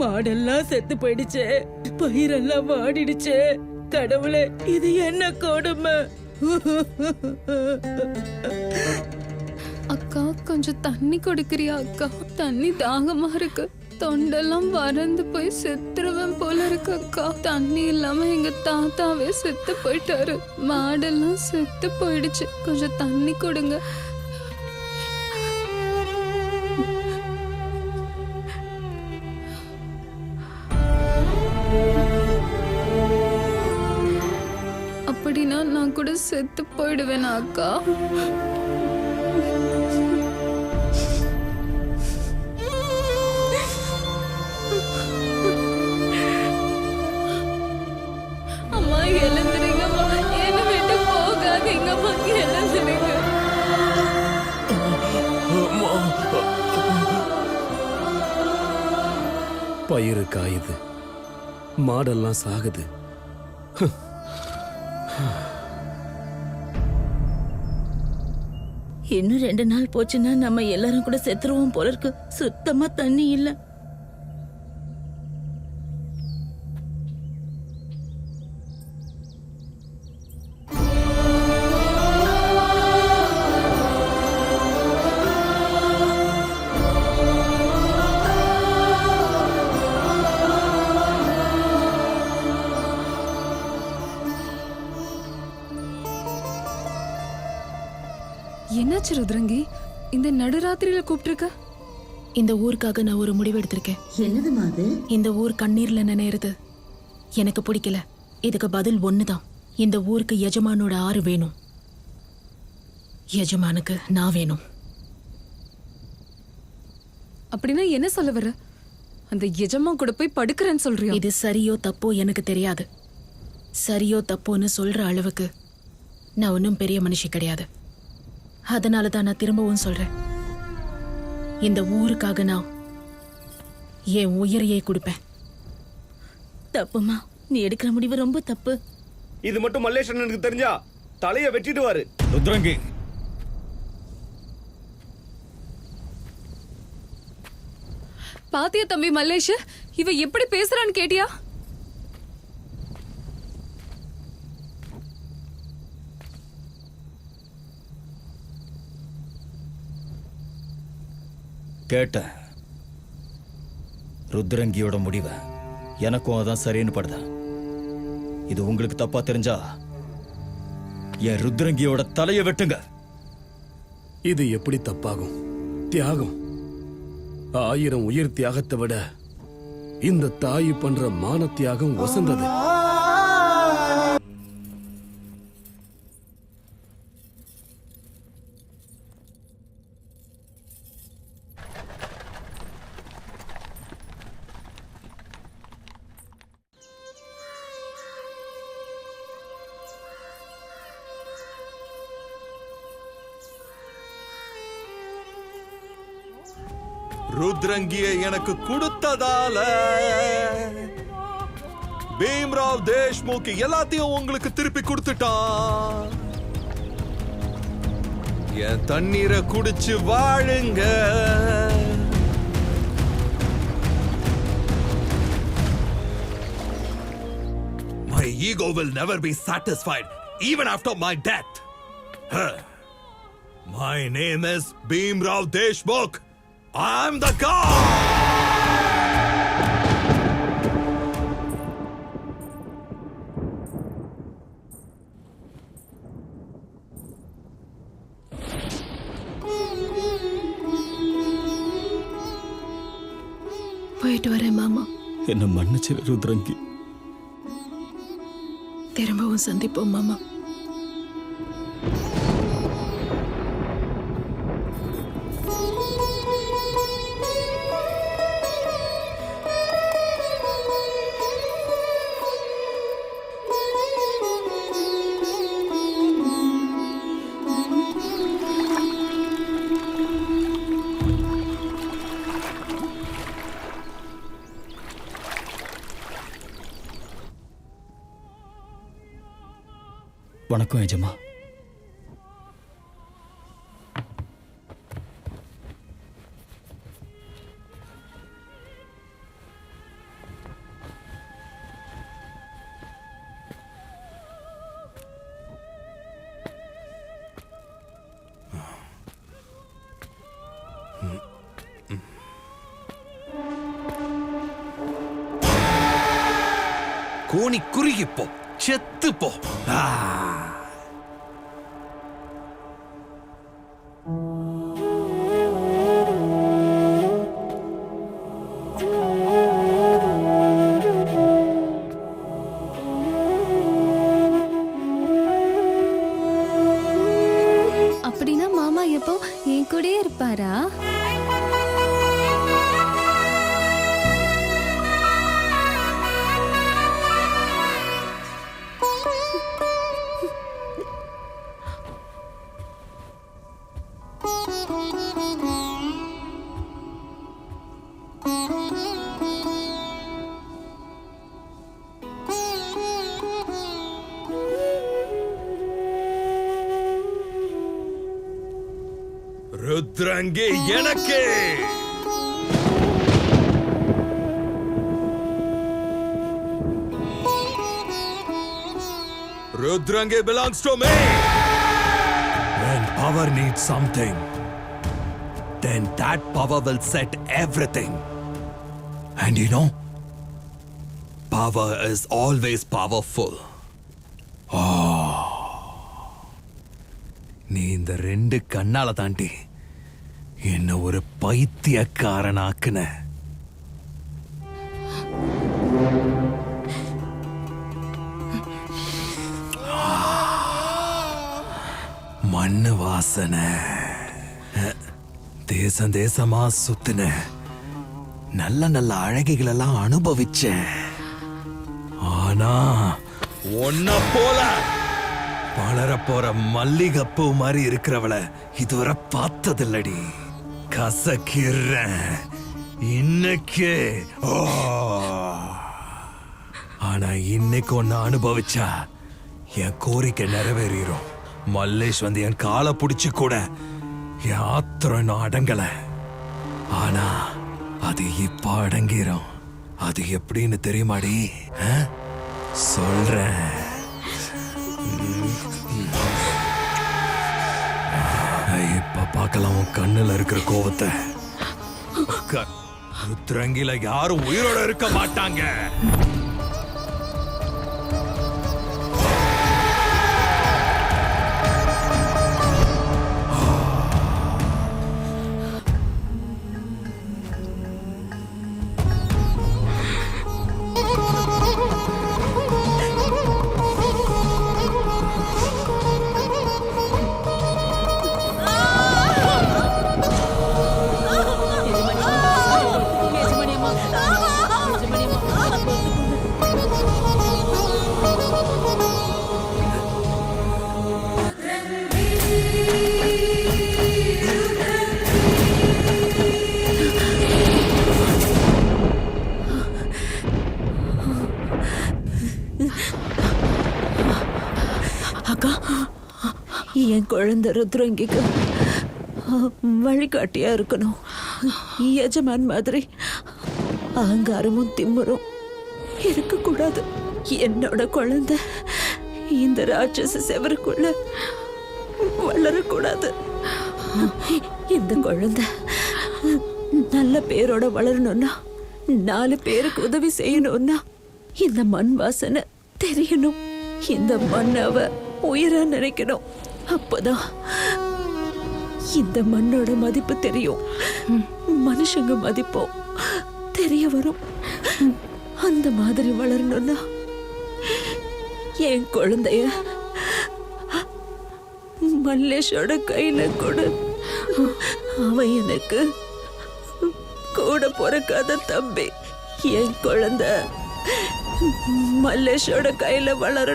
மாடெல்லாம் செத்து போயிடுச்சே, பயிரெல்லாம் வாடிடுச்சே. கடவுளே, இது என்ன கொடுமை! அக்கா கொஞ்சம் தண்ணி கொடுக்கறியா அக்கா? தண்ணி தாகமா இருக்கு, தொண்டெல்லாம் வறந்து போய் செத்துருவேன் போல இருக்கு அக்கா. தண்ணி இல்லாம எங்க தாத்தாவே செத்து போயிட்டாரு, மாடெல்லாம் செத்து போயிடுச்சு, கொஞ்சம் தண்ணி கொடுங்க. அப்படின்னா நான் கூட செத்து போயிடுவேனா அக்கா? அம்மா எழுந்துறீங்கம்மா, என்ன விட்டு போகாதீங்கம்மா, எழுந்துறீங்க. பயிறு காயுது, மாடெல்லாம் சாகுது. இன்னும் 2 நாள் போச்சுன்னா நம்ம எல்லாரும் கூட செத்துருவோம் போல இருக்கு. சுத்தமா தண்ணி இல்ல. என்னாச்சு ருத்ரங்கி, இந்த நடுராத்திரியில கூப்பிட்டிருக்க? இந்த ஊருக்காக நான் ஒரு முடிவு எடுத்திருக்கேன். என்னதுமா அது? இந்த ஊர் கண்ணீர்ல நினைறது எனக்கு பிடிக்கல. இதுக்கு பதில் ஒண்ணுதான். இந்த ஊருக்கு எஜமானோட ஆறு வேணும், எஜமானுக்கு நான் வேணும். அப்படின்னா என்ன சொல்ல வர? அந்த எஜமா கூட போய் படுக்கிறேன்னு சொல்றியா? இது சரியோ தப்போ எனக்கு தெரியாது. சரியோ தப்போன்னு சொல்ற அளவுக்கு நான் ஒன்றும் பெரிய மனுஷி கிடையாது. அதனால தான் நான் திரும்பவும் சொல்றேன், இந்த ஊருக்காக நான் என் உயிரையே கொடுப்பேன். தப்புமா, நீ எடுக்கிற முடிவு ரொம்ப தப்பு. இது மட்டும் மல்லேஸ்வரனுக்கு தெரிஞ்சா தலைய வெட்டிடுவாரு. ருத்ரங்கி, பாத்தியா தம்பி மல்லேஷ், இவ எப்படி பேசுறான்னு கேட்டியா? கேட்டேன். ருத்ரங்கியோட முடிவை எனக்கும் அதான் சரின்னு படுதா. இது உங்களுக்கு தப்பா தெரிஞ்சா என் ருத்ரங்கியோட தலையை வெட்டுங்க. இது எப்படி தப்பாகும்? தியாகம். 1000 உயிர் தியாகத்தை விட இந்த தாய் பண்ற மான தியாகம் வசந்தது. ருத்ரங்கியை எனக்கு கொடுத்ததால பீம்ராவ் தேஷ்முக் எல்லாத்தையும் உங்களுக்கு திருப்பி கொடுத்துட்டான். என் தண்ணீரை குடிச்சு வாழுங்க. My ego will never be satisfied even after my death. My name is Bhimrao Deshmukh. I'm the god! போயிட்டு வரேன் மாமா. என்ன மன்னிச்சிரு ருத்ரங்கி. திரும்பவும் சந்திப்போம் மாமா. வணக்கம் எஜமா. கோணி குறுகிப்போ, செத்துப்போ. அப்படின்னா மாமா எப்போ என் கூடயே இருப்பாரா? ருத்ரங்கி எனக்கு. Rudrangi belongs to me. When power needs something, then that power will set everything. And you know, power is always powerful. நீ இந்த 2 கண்ணால தாண்டி என்ன ஒரு பைத்தியக்காரனாக்குன. மண்ணு வாசனை, தேசம் தேசமா சுத்தின, நல்ல நல்ல அழகிகளெல்லாம் அனுபவிச்சேன். ஆனா ஒன்ன போல வளர போற மல்லிகைப்பூ மாதிரி இருக்கிறவள இதுவரை பார்த்ததில்லடி. கசக்கிறேன் இன்னைக்கு. ஆனா இன்னைக்கு ஒன்னு அனுபவிச்சா என் கோரிக்கை நிறைவேறிடும். மல்லேஷ் வந்து என் காலை பிடிச்சு கூட என் ஆத்திரம் இன்னும் அடங்கல. ஆனா அது இப்ப அடங்கிரும். அது எப்படின்னு தெரியுமாடி? சொல்றேன். இப்ப பார்க்கலாம் உன் கண்ணுல இருக்கிற கோவத்தை. ருத்ரங்கில யாரும் உயிரோட இருக்க மாட்டாங்க. என் குழந்தை ருத்ரங்கிக்கு வழிகாட்டியா இருக்கணும். எஜமான் மாதிரி அகங்காரமும் திமிரும் இருக்கக்கூடாது. என்னோட குழந்தை இந்த ராட்சச செவருக்குள்ள வளரக்கூடாது. இந்த குழந்தை நல்ல பேரோட வளரணும்னா, 4 பேருக்கு உதவி செய்யணும்னா இந்த மண் வாசனை தெரியணும். இந்த மண்ணாவ உயிரா நினைக்கணும். அப்பதான் இந்த மண்ணோட மதிப்பு தெரியும். மனுஷங்க மதிப்போம் தெரிய வரும். அந்த மாதிரி வளரணும்னா என் குழந்தைய மல்லேஷோட கையில கொடு. அவன் எனக்கு கூட பிறக்காத தம்பி. என் குழந்தை மல்லேஷோட கையில வளர